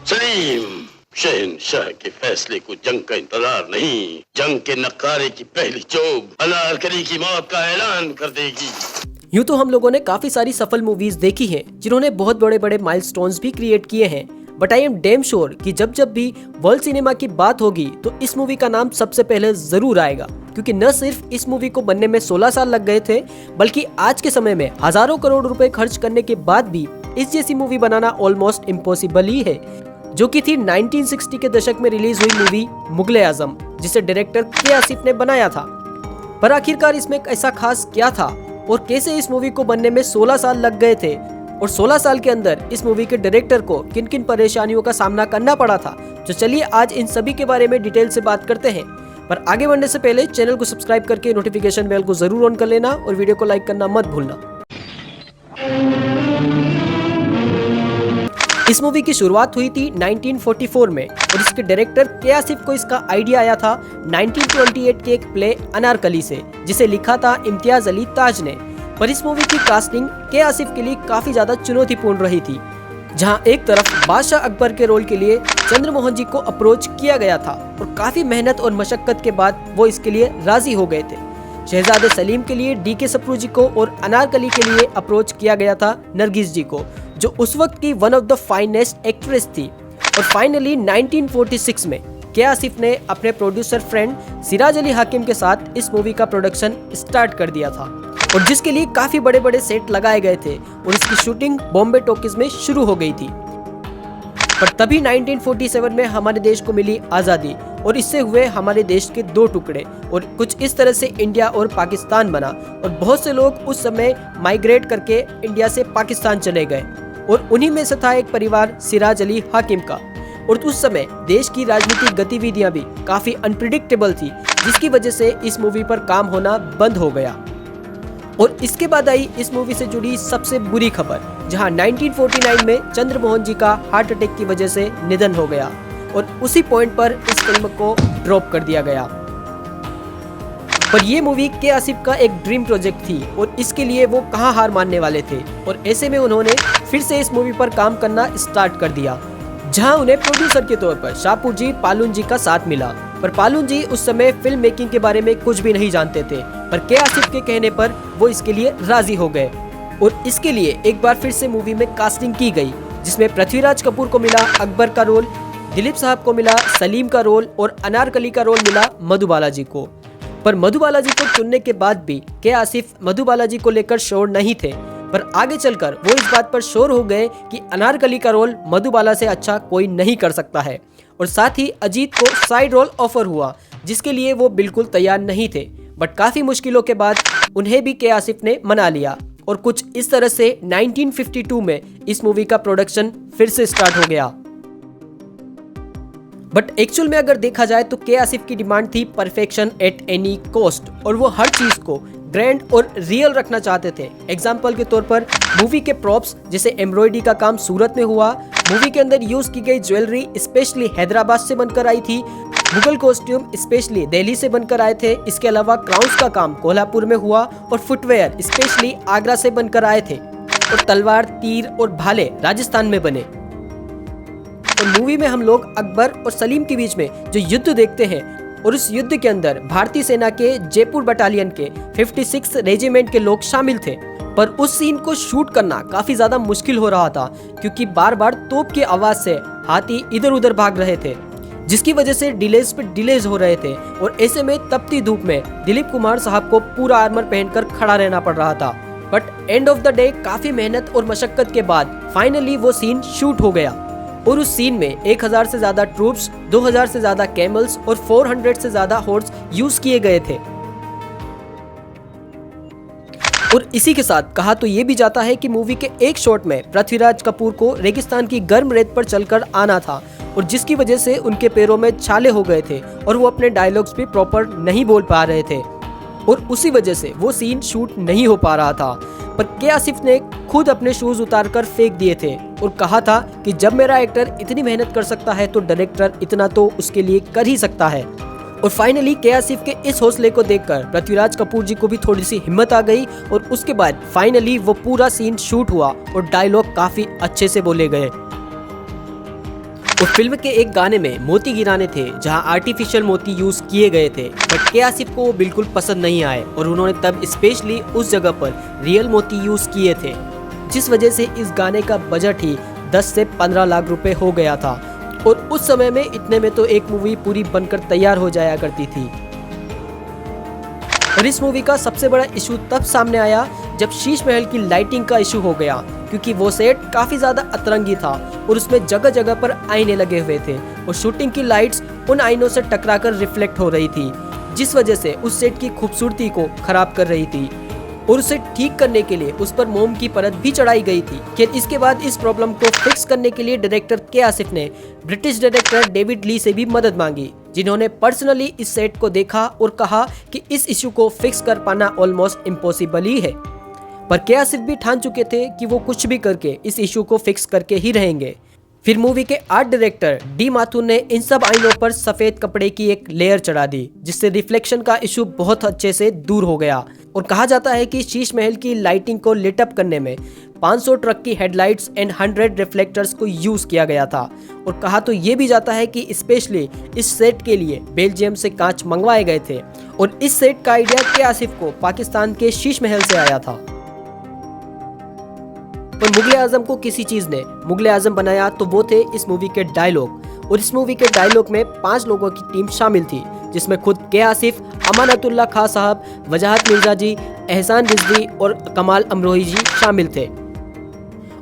सलीम, शहंशाह के फैसले को जंग का इंतजार नहीं, जंग के नक्कारे की पहली चोब अनारकली की मौत का ऐलान कर देगी। यूं तो हम लोगों ने काफी सारी सफल मूवीज देखी हैं जिन्होंने बहुत बड़े बड़े माइलस्टोन्स भी क्रिएट किए हैं, but I am damn sure कि जब जब भी वर्ल्ड सिनेमा की बात होगी तो इस मूवी का नाम सबसे पहले जरूर आएगा, क्योंकि न सिर्फ इस मूवी को बनने में 16 साल लग गए थे, बल्कि आज के समय में हजारों करोड़ रुपए खर्च करने के बाद भी इस जैसी मूवी बनाना ऑलमोस्ट इम्पॉसिबल ही है, जो कि थी 1960 के दशक में रिलीज हुई मूवी मुगले आजम, जिसे डायरेक्टर के आसिफ ने बनाया था। पर आखिरकार इसमें ऐसा खास क्या था और कैसे इस मूवी को बनने में 16 साल लग गए थे, और 16 साल के अंदर इस मूवी के डायरेक्टर को किन किन परेशानियों का सामना करना पड़ा था, तो चलिए आज इन सभी के बारे में डिटेल से बात करते हैं। पर आगे बढ़ने से पहले चैनल को सब्सक्राइब करके नोटिफिकेशन बेल को जरूर ऑन कर लेना और वीडियो को लाइक करना मत भूलना। इस मूवी की शुरुआत हुई थी 1944 में और इसके डायरेक्टर के आसिफ को इसका आइडिया आया था 1928 के एक प्ले अनारकली से, जिसे लिखा था इम्तियाज अली ताज ने। पर इस मूवी की कास्टिंग के आसिफ के लिए काफी ज्यादा चुनौतीपूर्ण रही थी, जहां एक तरफ बादशाह अकबर के रोल के लिए चंद्रमोहन जी को अप्रोच किया गया था और काफी मेहनत और मशक्कत के बाद वो इसके लिए राजी हो गए थे। शहजादे सलीम के लिए डी.के. सप्रू जी को और अनारकली के लिए अप्रोच किया गया था नरगिस जी को, जो उस वक्त की one of the finest actress थी। और फाइनली 1946 में के आसिफ ने अपने प्रोड्यूसर फ्रेंड सिराज अली हाकिम के साथ इस मूवी का प्रोडक्शन स्टार्ट कर दिया था, और जिसके लिए काफी बड़े बड़े सेट लगाए गए थे और इसकी शूटिंग बॉम्बे टॉकीज में शुरू हो गई थी। पर तभी 1947 में हमारे देश को मिली आज़ादी और इससे हुए हमारे देश के दो टुकड़े, और कुछ इस तरह से इंडिया और पाकिस्तान बना, और बहुत से लोग उस समय माइग्रेट करके इंडिया से पाकिस्तान चले गए, और उन्हीं में से था एक परिवार सिराज अली हाकिम का। और उस समय देश की राजनीतिक गतिविधियां भी काफी अनप्रिडिक्टेबल थी, जिसकी वजह से इस मूवी पर काम होना बंद हो गया। और इसके बाद आई इस मूवी से जुड़ी सबसे बुरी खबर, जहां 1949 में चंद्रमोहन जी का हार्ट अटैक की वजह से निधन हो गया, और उसी पॉइंट पर इस फिल्म को ड्रॉप कर दिया गया। पर ये मूवी के आसिफ का एक ड्रीम प्रोजेक्ट थी और इसके लिए वो कहां हार मानने वाले थे, और ऐसे में उन्होंने फिर से इस मूवी पर काम करना स्टार्ट कर दिया, जहां उन्हें प्रोड्यूसर के तौर पर शाहपुर जी पालून जी का साथ मिला। पर पालून जी उस समय फिल्म मेकिंग के बारे में कुछ भी नहीं जानते थे, पर के आसिफ के कहने पर वो इसके लिए राजी हो गए, और इसके लिए एक बार फिर से मूवी में कास्टिंग की गई, जिसमें पृथ्वीराज कपूर को मिला अकबर का रोल, दिलीप साहब को मिला सलीम का रोल, और अनारकली का रोल मिला मधुबाला जी को। पर मधुबाला जी को चुनने के बाद भी के आसिफ मधुबाला जी को लेकर श्योर नहीं थे, पर आगे चलकर वो इस बात पर श्योर हो गए कि अनारकली का रोल मधुबाला से अच्छा कोई नहीं कर सकता है, और साथ ही अजीत को साइड रोल ऑफर हुआ, जिसके लिए वो बिल्कुल तैयार नहीं थे। बट काफी मुश्किलों के बाद उन्हें भी के आसिफ ने मना लिया, और कुछ इस तरह से 1952 में इस मूवी का प्रोडक्शन फिर से स्टार्ट हो गया। बट एक्चुअल में अगर देखा जाए तो के आसिफ की डिमांड थी परफेक्शन एट एनी कॉस्ट, और वो हर चीज को ग्रैंड और रियल रखना चाहते थे। एग्जाम्पल के तौर पर मूवी के प्रॉप्स, जैसे एम्ब्रॉयडरी का काम सूरत में हुआ, मूवी के अंदर यूज की गई ज्वेलरी स्पेशली हैदराबाद से बनकर आई थी, मुगल कॉस्ट्यूम स्पेशली दिल्ली से बनकर आए थे, इसके अलावा क्राउन्स का काम कोल्हापुर में हुआ, और फुटवेयर स्पेशली आगरा से बनकर आए थे, और तलवार, तीर और भाले राजस्थान में बने। और मूवी में हम लोग अकबर और सलीम के बीच में जो युद्ध देखते हैं, और उस युद्ध के अंदर भारतीय सेना के जयपुर बटालियन के 56 रेजिमेंट के लोग शामिल थे। पर उस सीन को शूट करना काफी ज्यादा मुश्किल हो रहा था, क्योंकि बार बार तोप की आवाज से हाथी इधर उधर भाग रहे थे, जिसकी वजह से डिलेज पे डिलेज हो रहे थे, और ऐसे में तपती धूप में दिलीप कुमार साहब को पूरा आर्मर पहनकर खड़ा रहना पड़ रहा था। But end of the day काफी मेहनत और मशक्कत के बाद फाइनली वो सीन शूट हो गया, और उस सीन में 1000 से ज्यादा ट्रूप्स, 2000 से ज्यादा कैमल्स और 400 से ज्यादा हॉर्स यूज किए गए थे। और इसी के साथ कहा तो ये भी जाता है कि मूवी के एक शॉट में पृथ्वीराज कपूर को रेगिस्तान की गर्म रेत पर चलकर आना था, और जिसकी वजह से उनके पैरों में छाले हो गए थे और वो अपने डायलॉग्स भी प्रॉपर नहीं बोल पा रहे थे, और उसी वजह से वो सीन शूट नहीं हो पा रहा था। पर के आसिफ ने खुद अपने शूज उतारकर फेंक दिए थे और कहा था कि जब मेरा एक्टर इतनी मेहनत कर सकता है तो डायरेक्टर इतना तो उसके लिए कर ही सकता है। और फाइनली के आसिफ के इस हौसले को देखकर पृथ्वीराज कपूर जी को भी थोड़ी सी हिम्मत आ गई, और उसके बाद फाइनली वो पूरा सीन शूट हुआ और डायलॉग काफी अच्छे से बोले गए। और फिल्म के एक गाने में मोती गिराने थे जहां आर्टिफिशियल मोती यूज किए गए थे, बट के आसिफ को वो बिल्कुल पसंद नहीं आए और उन्होंने तब स्पेशली उस जगह पर रियल मोती यूज किए थे, जिस वजह से इस गाने का बजट ही 10 से 15 लाख रुपए हो गया था। और उस समय में इतने में तो एक मूवी पूरी बनकर तैयार हो जाया करती थी। और इस मूवी का सबसे बड़ा इशू तब सामने आया जब शीश महल की लाइटिंग का इशू हो गया, क्योंकि वो सेट काफी ज्यादा अतरंगी था और उसमें जगह जगह पर आईने लगे हुए थे और शूटिंग की लाइट्स उन आईनों से टकराकर रिफ्लेक्ट हो रही थी, जिस वजह से उस सेट की खूबसूरती को खराब कर रही थी। और उसे ठीक करने के लिए उस पर मोम की परत भी चढ़ाई गई थी। खैर, इसके बाद इस प्रॉब्लम को फिक्स करने के लिए डायरेक्टर के आसिफ ने ब्रिटिश डायरेक्टर डेविड ली से भी मदद मांगी, जिन्होंने पर्सनली इस सेट को देखा और कहा कि इस इशू को फिक्स कर पाना ऑलमोस्ट इम्पॉसिबल ही है। पर के आसिफ भी ठान चुके थे कि वो कुछ भी करके इस इशू को फिक्स करके ही रहेंगे। फिर मूवी के आर्ट डायरेक्टर डी माथुर ने इन सब आईनों पर सफेद कपड़े की एक लेयर चढ़ा दी, जिससे रिफ्लेक्शन का इशू बहुत अच्छे से दूर हो गया। और कहा जाता है कि शीश महल की लाइटिंग को लिट अप करने में 500 ट्रक की हेडलाइट्स एंड 100 रिफ्लेक्टर्स को यूज किया गया था। और कहा तो ये भी जाता है कि स्पेशली इस सेट के लिए बेल्जियम से कांच मंगवाए गए थे और इस सेट का आइडिया के आसिफ को पाकिस्तान के शीश महल से आया था। पर मुगले आजम को किसी चीज ने मुगले आजम बनाया तो वो थे इस मूवी के डायलॉग। और इस मूवी के डायलॉग में 5 लोगों की टीम शामिल थी, जिसमें खुद के आसिफ, अमानतुल्लाह खां साहब, वजाहत मिर्जा जी, एहसान रिजवी और कमाल अमरोही जी शामिल थे।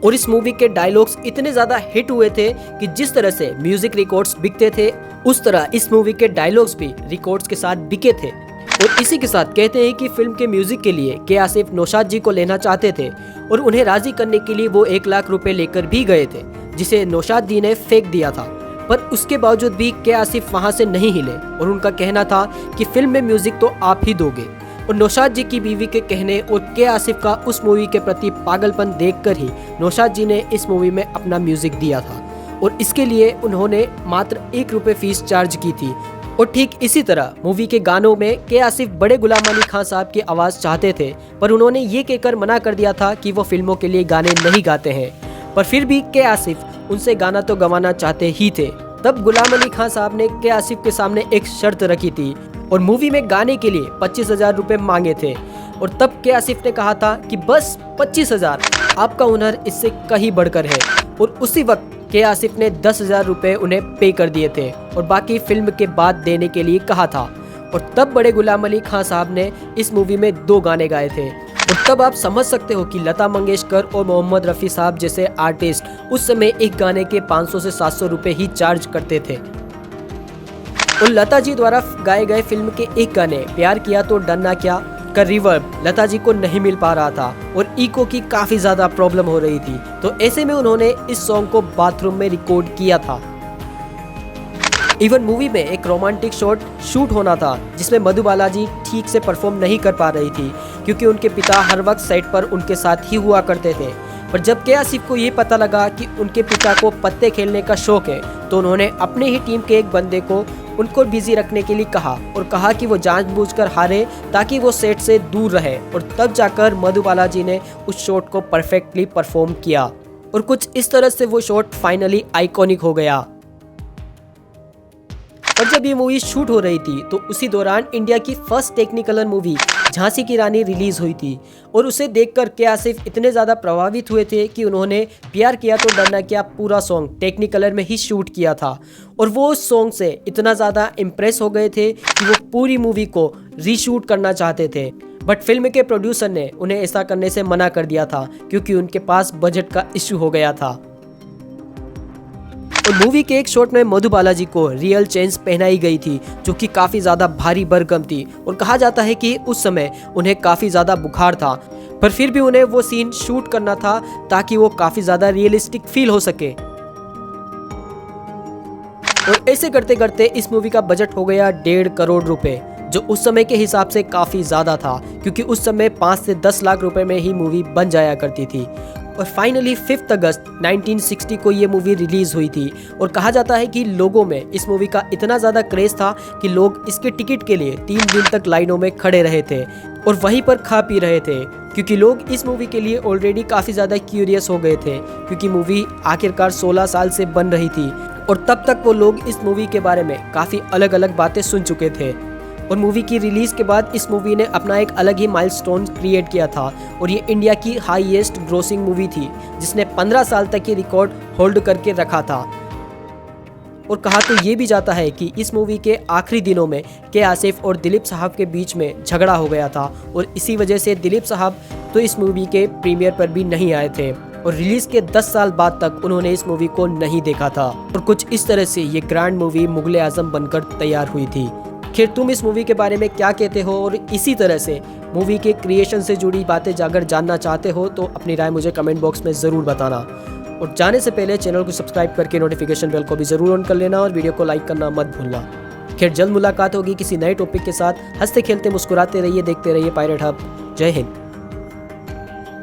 और इस मूवी के डायलॉग्स इतने ज्यादा हिट हुए थे कि जिस तरह से म्यूजिक रिकॉर्ड्स बिकते थे, उस तरह इस मूवी के डायलॉग्स भी रिकॉर्ड्स के साथ बिके थे। और इसी के साथ कहते हैं कि फिल्म के म्यूजिक के लिए के आसिफ नौशाद जी को लेना चाहते थे और उन्हें राजी करने के लिए वो 1 लाख रुपए लेकर भी गए थे, जिसे नौशाद जी ने फेंक दिया था। पर उसके बावजूद भी के आसिफ वहां से नहीं हिले और उनका कहना था कि फिल्म में म्यूजिक तो आप ही दोगे। और नौशाद जी की बीवी के कहने और के आसिफ का उस मूवी के प्रति पागलपन देखकर ही नौशाद जी ने इस मूवी में अपना म्यूजिक दिया था और इसके लिए उन्होंने मात्र 1 रुपए फीस चार्ज की थी। और ठीक इसी तरह मूवी के गानों में के आसिफ बड़े गुलाम अली खान साहब की आवाज चाहते थे, पर उन्होंने ये कहकर मना कर दिया था कि वो फिल्मों के लिए गाने नहीं गाते हैं। पर फिर भी के आसिफ उनसे गाना तो गवाना चाहते ही थे। तब गुलाम अली खान साहब ने के आसिफ के सामने एक शर्त रखी थी और मूवी में गाने के लिए 25,000 रुपए मांगे थे। और तब के आसिफ ने कहा था कि बस 25,000, आपका हुनर इससे कहीं बढ़कर है। और उसी वक्त के आसिफ ने 10,000 रुपए उन्हें पे कर दिए थे और बाकी फिल्म के बाद देने के लिए कहा था। और तब बड़े गुलाम अली खान साहब ने इस मूवी में 2 गाने गाए थे। और तब आप समझ सकते हो कि लता मंगेशकर और मोहम्मद रफ़ी साहब जैसे आर्टिस्ट उस समय एक गाने के 500 से 700 रुपए ही चार्ज करते थे। और लता जी द्वारा गाए गए फिल्म के एक गाने प्यार किया तो डरना क्या का रिवर्ब लता जी को नहीं मिल पा रहा था और इको की काफी ज्यादा प्रॉब्लम हो रही थी, तो ऐसे में उन्होंने इस सॉन्ग को बाथरूम में रिकॉर्ड किया था। इवन मूवी में एक रोमांटिक शूट होना था जिसमें मधुबाला जी ठीक से परफॉर्म नहीं कर पा रही थी, क्योंकि उनके पिता हर वक्त साइट पर उनके साथ ही हुआ करते थे। पर जब के आसिफ को ये पता लगा कि उनके पिता को पत्ते खेलने का शौक है, तो उन्होंने अपने ही टीम के एक बंदे को उनको बिजी रखने के लिए कहा और कहा कि वो जानबूझकर हारे ताकि वो सेट से दूर रहे। और तब जाकर मधुबाला जी ने उस शॉट को परफेक्टली परफॉर्म किया और कुछ इस तरह से वो शॉट फाइनली आइकॉनिक हो गया। और जब ये मूवी शूट हो रही थी तो उसी दौरान इंडिया की फर्स्ट टेक्निकलर मूवी झांसी की रानी रिलीज हुई थी और उसे देखकर के आसिफ इतने ज़्यादा प्रभावित हुए थे कि उन्होंने प्यार किया तो डरना क्या पूरा सॉन्ग टेक्निकलर में ही शूट किया था। और वो उस सॉन्ग से इतना ज़्यादा इम्प्रेस हो गए थे कि वो पूरी मूवी को रीशूट करना चाहते थे, बट फिल्म के प्रोड्यूसर ने उन्हें ऐसा करने से मना कर दिया था क्योंकि उनके पास बजट का इश्यू हो गया था। और मूवी के एक शॉट में मधुबाला जी को रियल चेन्स पहनाई गई थी जो कि काफी ज्यादा भारी भरकम थी और कहा जाता है कि उस समय उन्हें काफी ज्यादा बुखार था, पर फिर भी उन्हें वो सीन शूट करना था ताकि वो काफी ज्यादा रियलिस्टिक फील हो सके। और ऐसे करते करते इस मूवी का बजट हो गया 1.5 करोड़ रुपए, जो उस समय के हिसाब से काफी ज्यादा था क्योंकि उस समय 5 से 10 लाख रुपए में ही मूवी बन जाया करती थी। और फाइनली 5 अगस्त 1960 को ये मूवी रिलीज हुई थी और कहा जाता है कि लोगों में इस मूवी का इतना ज़्यादा क्रेज था कि लोग इसके टिकट के लिए 3 दिन तक लाइनों में खड़े रहे थे और वहीं पर खा पी रहे थे, क्योंकि लोग इस मूवी के लिए ऑलरेडी काफ़ी ज़्यादा क्यूरियस हो गए थे क्योंकि मूवी आखिरकार 16 साल से बन रही थी और तब तक वो लोग इस मूवी के बारे में काफ़ी अलग अलग बातें सुन चुके थे। और मूवी की रिलीज़ के बाद इस मूवी ने अपना एक अलग ही माइलस्टोन क्रिएट किया था और ये इंडिया की हाईएस्ट ग्रोसिंग मूवी थी, जिसने 15 साल तक ये रिकॉर्ड होल्ड करके रखा था। और कहा तो ये भी जाता है कि इस मूवी के आखिरी दिनों में के आसिफ और दिलीप साहब के बीच में झगड़ा हो गया था और इसी वजह से दिलीप साहब तो इस मूवी के प्रीमियर पर भी नहीं आए थे और रिलीज़ के 10 साल बाद तक उन्होंने इस मूवी को नहीं देखा था। और कुछ इस तरह से ये ग्रैंड मूवी मुगले आजम बनकर तैयार हुई थी। खैर, तुम इस मूवी के बारे में क्या कहते हो और इसी तरह से मूवी के क्रिएशन से जुड़ी बातें अगर जानना चाहते हो तो अपनी राय मुझे कमेंट बॉक्स में ज़रूर बताना। और जाने से पहले चैनल को सब्सक्राइब करके नोटिफिकेशन बेल को भी ज़रूर ऑन कर लेना और वीडियो को लाइक करना मत भूलना। खैर, जल्द मुलाकात होगी किसी नए टॉपिक के साथ। हंसते खेलते मुस्कुराते रहिए, देखते रहिए पायरेट हब। जय हिंद।